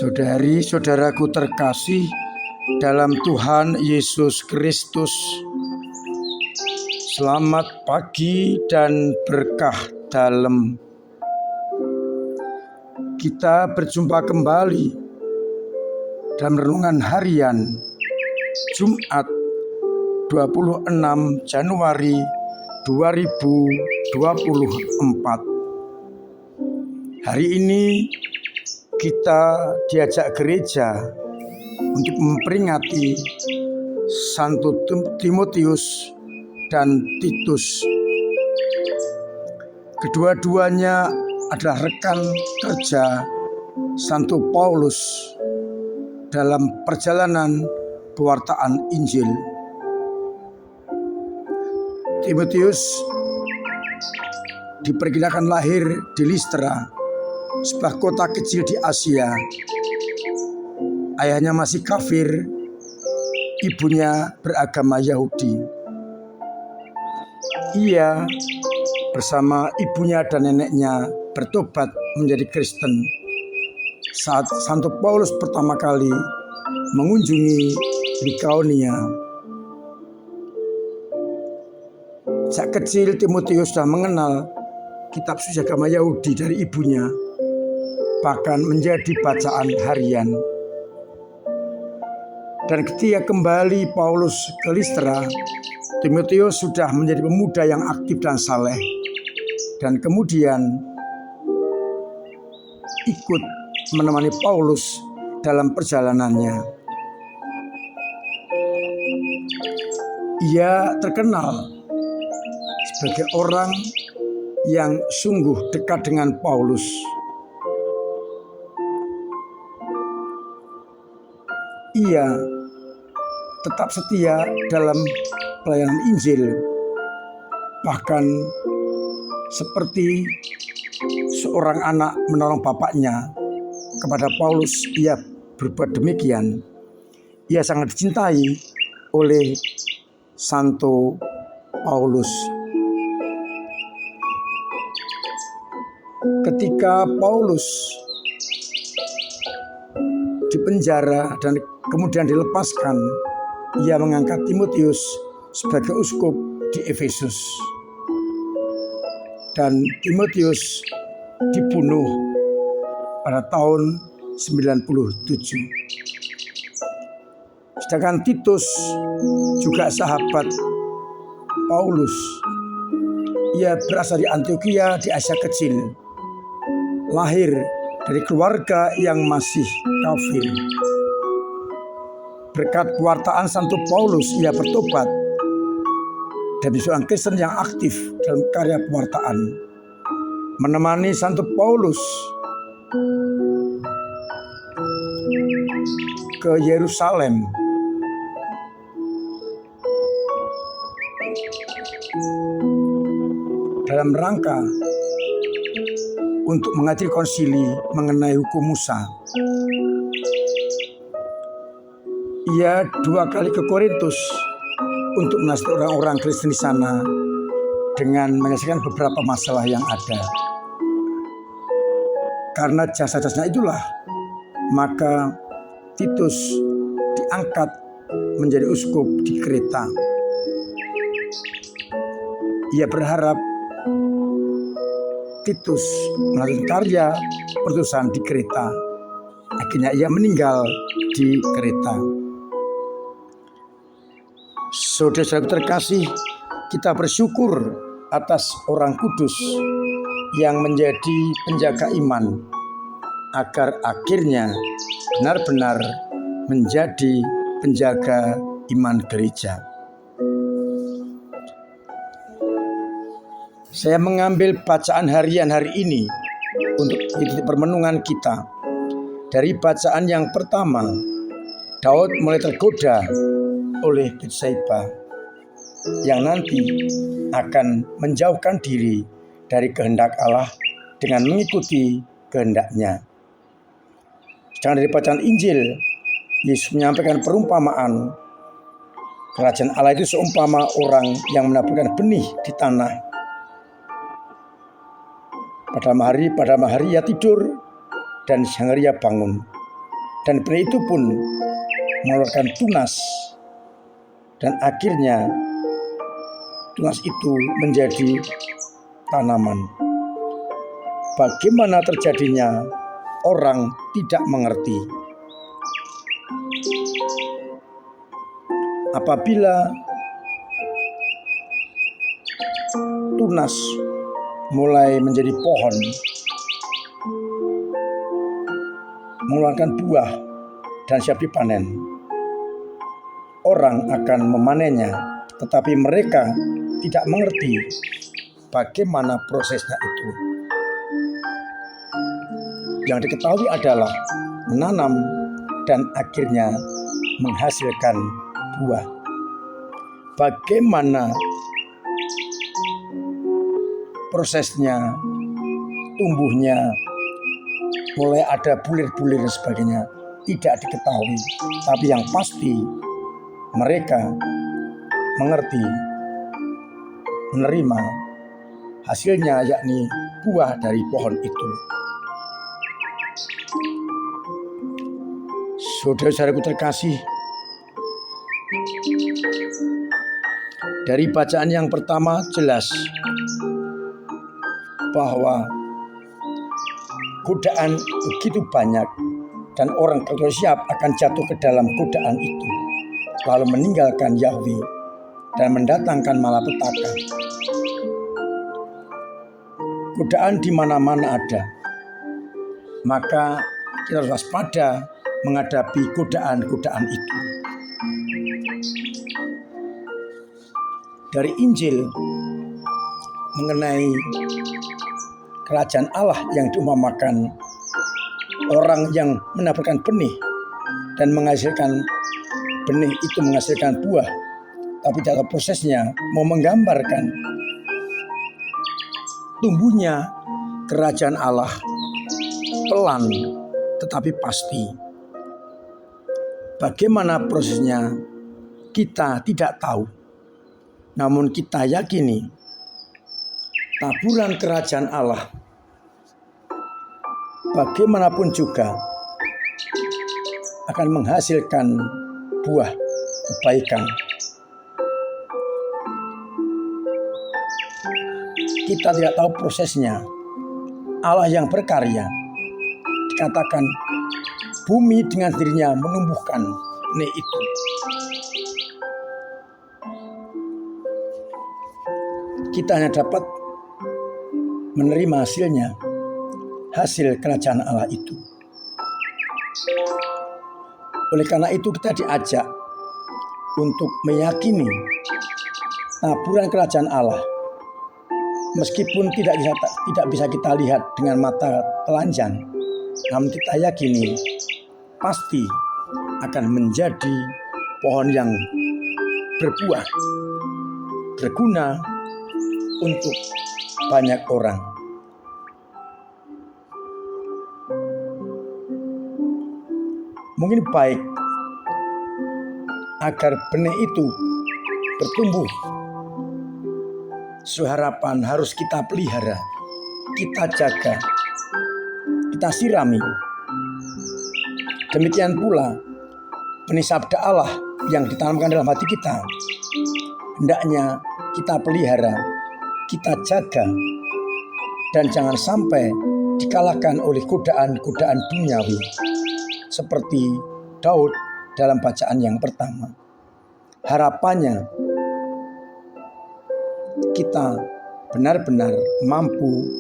Saudari-saudaraku terkasih dalam Tuhan Yesus Kristus, selamat pagi dan berkah dalam. Kita berjumpa kembali dalam renungan harian Jumat 26 Januari 2024. Hari ini kita diajak gereja untuk memperingati Santo Timotius dan Titus. Kedua-duanya adalah rekan kerja Santo Paulus dalam perjalanan pewartaan Injil. Timotius diperkirakan lahir di Listra, sebuah kota kecil di Asia. Ayahnya masih kafir, ibunya beragama Yahudi. Ia bersama ibunya dan neneknya bertobat menjadi Kristen saat Santo Paulus pertama kali mengunjungi Likaonia. Sejak kecil Timotius sudah mengenal kitab suci agama Yahudi dari ibunya, bahkan menjadi bacaan harian. Dan ketika kembali Paulus ke Listra, Timotius sudah menjadi pemuda yang aktif dan saleh, dan kemudian ikut menemani Paulus dalam perjalanannya. Ia terkenal sebagai orang yang sungguh dekat dengan Paulus. Ia tetap setia dalam pelayanan Injil, bahkan seperti seorang anak menolong bapaknya kepada Paulus, ia berbuat demikian. Ia sangat dicintai oleh Santo Paulus. Ketika Paulus dipenjara dan kemudian dilepaskan, ia mengangkat Timotius sebagai uskup di Efesus. Dan Timotius dibunuh pada tahun 97. Sedangkan Titus juga sahabat Paulus. Ia berasal di Antioquia di Asia Kecil, lahir dari keluarga yang masih kafir. Berkat pewartaan Santo Paulus, ia bertobat dan menjadi seorang Kristen yang aktif dalam karya pewartaan, menemani Santo Paulus ke Yerusalem dalam rangka untuk menghadiri konsili mengenai hukum Musa. Ia 2 kali ke Korintus untuk menasihati orang-orang Kristen di sana dengan menyelesaikan beberapa masalah yang ada. Karena jasa-jasanya itulah, maka Titus diangkat menjadi uskup di Kreta. Ia berharap Titus melanjutkan karya pertusan di Kreta. Akhirnya ia meninggal di Kreta. Saudara-saudara terkasih, kita bersyukur atas orang kudus yang menjadi penjaga iman, agar akhirnya benar-benar menjadi penjaga iman gereja. Saya mengambil bacaan harian hari ini untuk titik permenungan kita. Dari bacaan yang pertama, Daud mulai tergoda oleh Batseba yang nanti akan menjauhkan diri dari kehendak Allah dengan mengikuti kehendaknya. Sedangkan dari bacaan Injil, Yesus menyampaikan perumpamaan. Kerajaan Allah itu seumpama orang yang menaburkan benih di tanah. Pada malam hari ia tidur dan siang hari ia bangun. dan benih itu pun mengeluarkan tunas, dan akhirnya tunas itu menjadi tanaman. Bagaimana terjadinya? Orang tidak mengerti. Apabila tunas mulai menjadi pohon, mengeluarkan buah dan siap dipanen, orang akan memanennya, tetapi mereka tidak mengerti bagaimana prosesnya itu. Yang diketahui adalah menanam dan akhirnya menghasilkan buah. Bagaimana prosesnya, tumbuhnya, mulai ada bulir-bulir dan sebagainya, tidak diketahui. Tapi yang pasti mereka mengerti, menerima hasilnya, yakni buah dari pohon itu. Saudara-saudaraku terkasih, dari bacaan yang pertama jelas bahwa godaan begitu banyak dan orang kalau siap akan jatuh ke dalam godaan itu, lalu meninggalkan Yahweh dan mendatangkan malapetaka. Godaan di mana-mana ada, maka kita harus waspada menghadapi godaan-godaan itu. Dari Injil mengenai kerajaan Allah yang diumpamakan orang yang menaburkan benih dan menghasilkan benih itu menghasilkan buah, tapi dalam prosesnya mau menggambarkan tumbuhnya kerajaan Allah pelan tetapi pasti. Bagaimana prosesnya kita tidak tahu, namun kita yakini taburan kerajaan Allah bagaimanapun juga akan menghasilkan buah kebaikan. Kita tidak tahu prosesnya. Allah yang berkarya, dikatakan bumi dengan dirinya menumbuhkan benih itu. Kita hanya dapat menerima hasilnya, hasil kerajaan Allah itu. Oleh karena itu kita diajak untuk meyakini taburan kerajaan Allah, meskipun tidak bisa kita lihat dengan mata telanjang, namun kita yakini pasti akan menjadi pohon yang berbuah, berguna untuk banyak orang. Mungkin baik agar benih itu bertumbuh, harapan harus kita pelihara, kita jaga, kita sirami. Demikian pula benih sabda Allah yang ditanamkan dalam hati kita, hendaknya kita pelihara, kita jaga, dan jangan sampai dikalahkan oleh godaan-godaan duniawi seperti Daud dalam bacaan yang pertama. Harapannya kita benar-benar mampu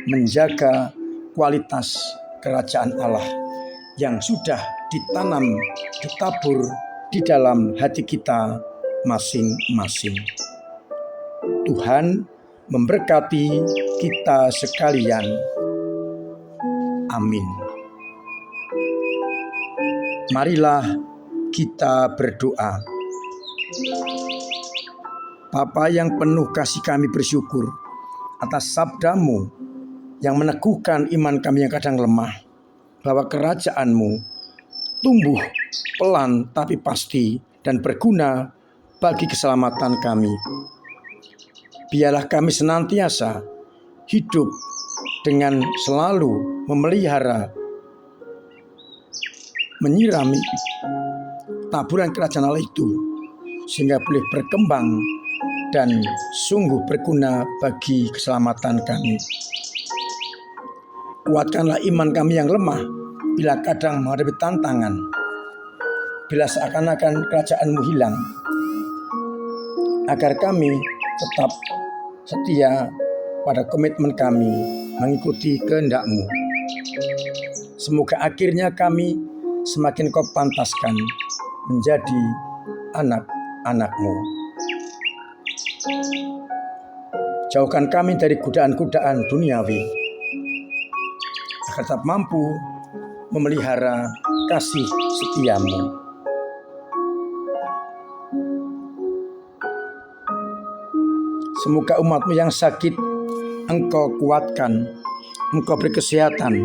menjaga kualitas kerajaan Allah yang sudah ditanam, ditabur di dalam hati kita masing-masing. Tuhan memberkati kita sekalian. Amin. Marilah kita berdoa. Bapa yang penuh kasih, kami bersyukur atas sabda-Mu yang meneguhkan iman kami yang kadang lemah, bahwa kerajaan-Mu tumbuh pelan tapi pasti dan berguna bagi keselamatan kami. Biarlah kami senantiasa hidup dengan selalu memelihara menyirami taburan kerajaan Allah itu sehingga boleh berkembang dan sungguh berguna bagi keselamatan kami. Kuatkanlah iman kami yang lemah bila kadang menghadapi tantangan, bila seakan-akan kerajaan-Mu hilang, agar kami tetap setia pada komitmen kami mengikuti kehendak-Mu. Semoga akhirnya kami semakin Kau pantaskan menjadi anak-anak-Mu. Jauhkan kami dari godaan-godaan duniawi, agar tetap mampu memelihara kasih setia-Mu. Semoga umat-Mu yang sakit Engkau kuatkan, Engkau beri kesehatan,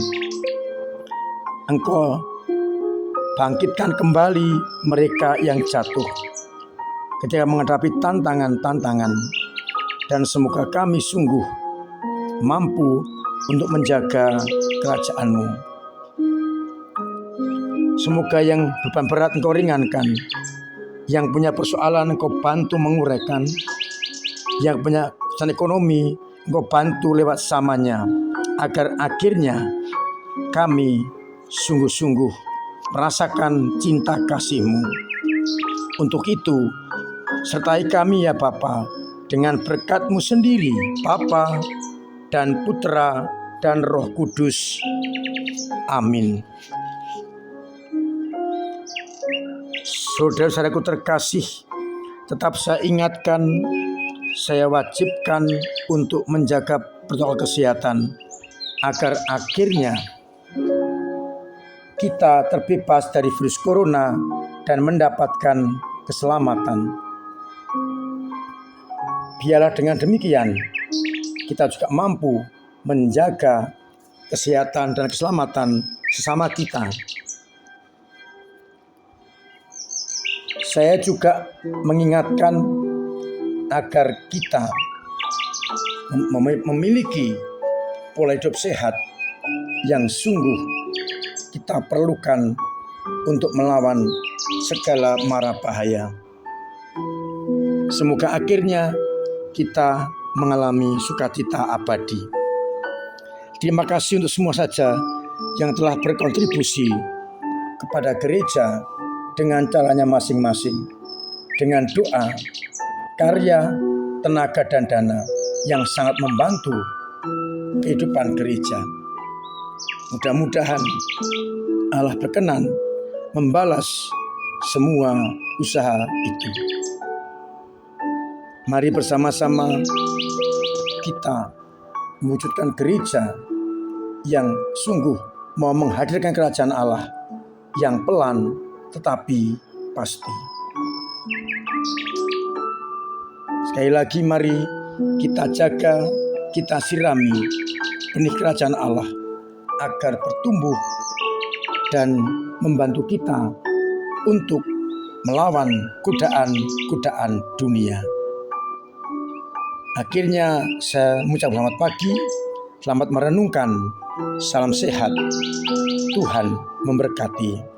Engkau bangkitkan kembali mereka yang jatuh ketika menghadapi tantangan-tantangan, dan semoga kami sungguh mampu untuk menjaga kerajaan-Mu. Semoga yang beban berat Engkau ringankan, yang punya persoalan Engkau bantu menguraikan, yang punya kesulitan ekonomi Engkau bantu lewat samanya, agar akhirnya kami sungguh-sungguh merasakan cinta kasih-Mu. Untuk itu, sertai kami ya Bapa, dengan berkat-Mu sendiri, Bapa dan Putra dan Roh Kudus. Amin. Saudara-saudaraku terkasih, tetap saya ingatkan, saya wajibkan untuk menjaga protokol kesehatan agar akhirnya kita terbebas dari virus corona dan mendapatkan keselamatan. Biarlah dengan demikian kita juga mampu menjaga kesehatan dan keselamatan sesama kita. Saya juga mengingatkan agar kita memiliki pola hidup sehat yang sungguh kita perlukan untuk melawan segala mara bahaya. Semoga akhirnya kita mengalami sukacita abadi. Terima kasih untuk semua saja yang telah berkontribusi kepada gereja dengan caranya masing-masing, dengan doa, karya, tenaga, dan dana yang sangat membantu kehidupan gereja. Mudah-mudahan Allah berkenan membalas semua usaha itu. Mari bersama-sama kita mewujudkan gereja yang sungguh mau menghadirkan kerajaan Allah yang pelan tetapi pasti. Sekali lagi mari kita jaga, kita sirami benih kerajaan Allah agar bertumbuh dan membantu kita untuk melawan godaan-godaan dunia. Akhirnya saya mengucap selamat pagi, selamat merenungkan, salam sehat, Tuhan memberkati.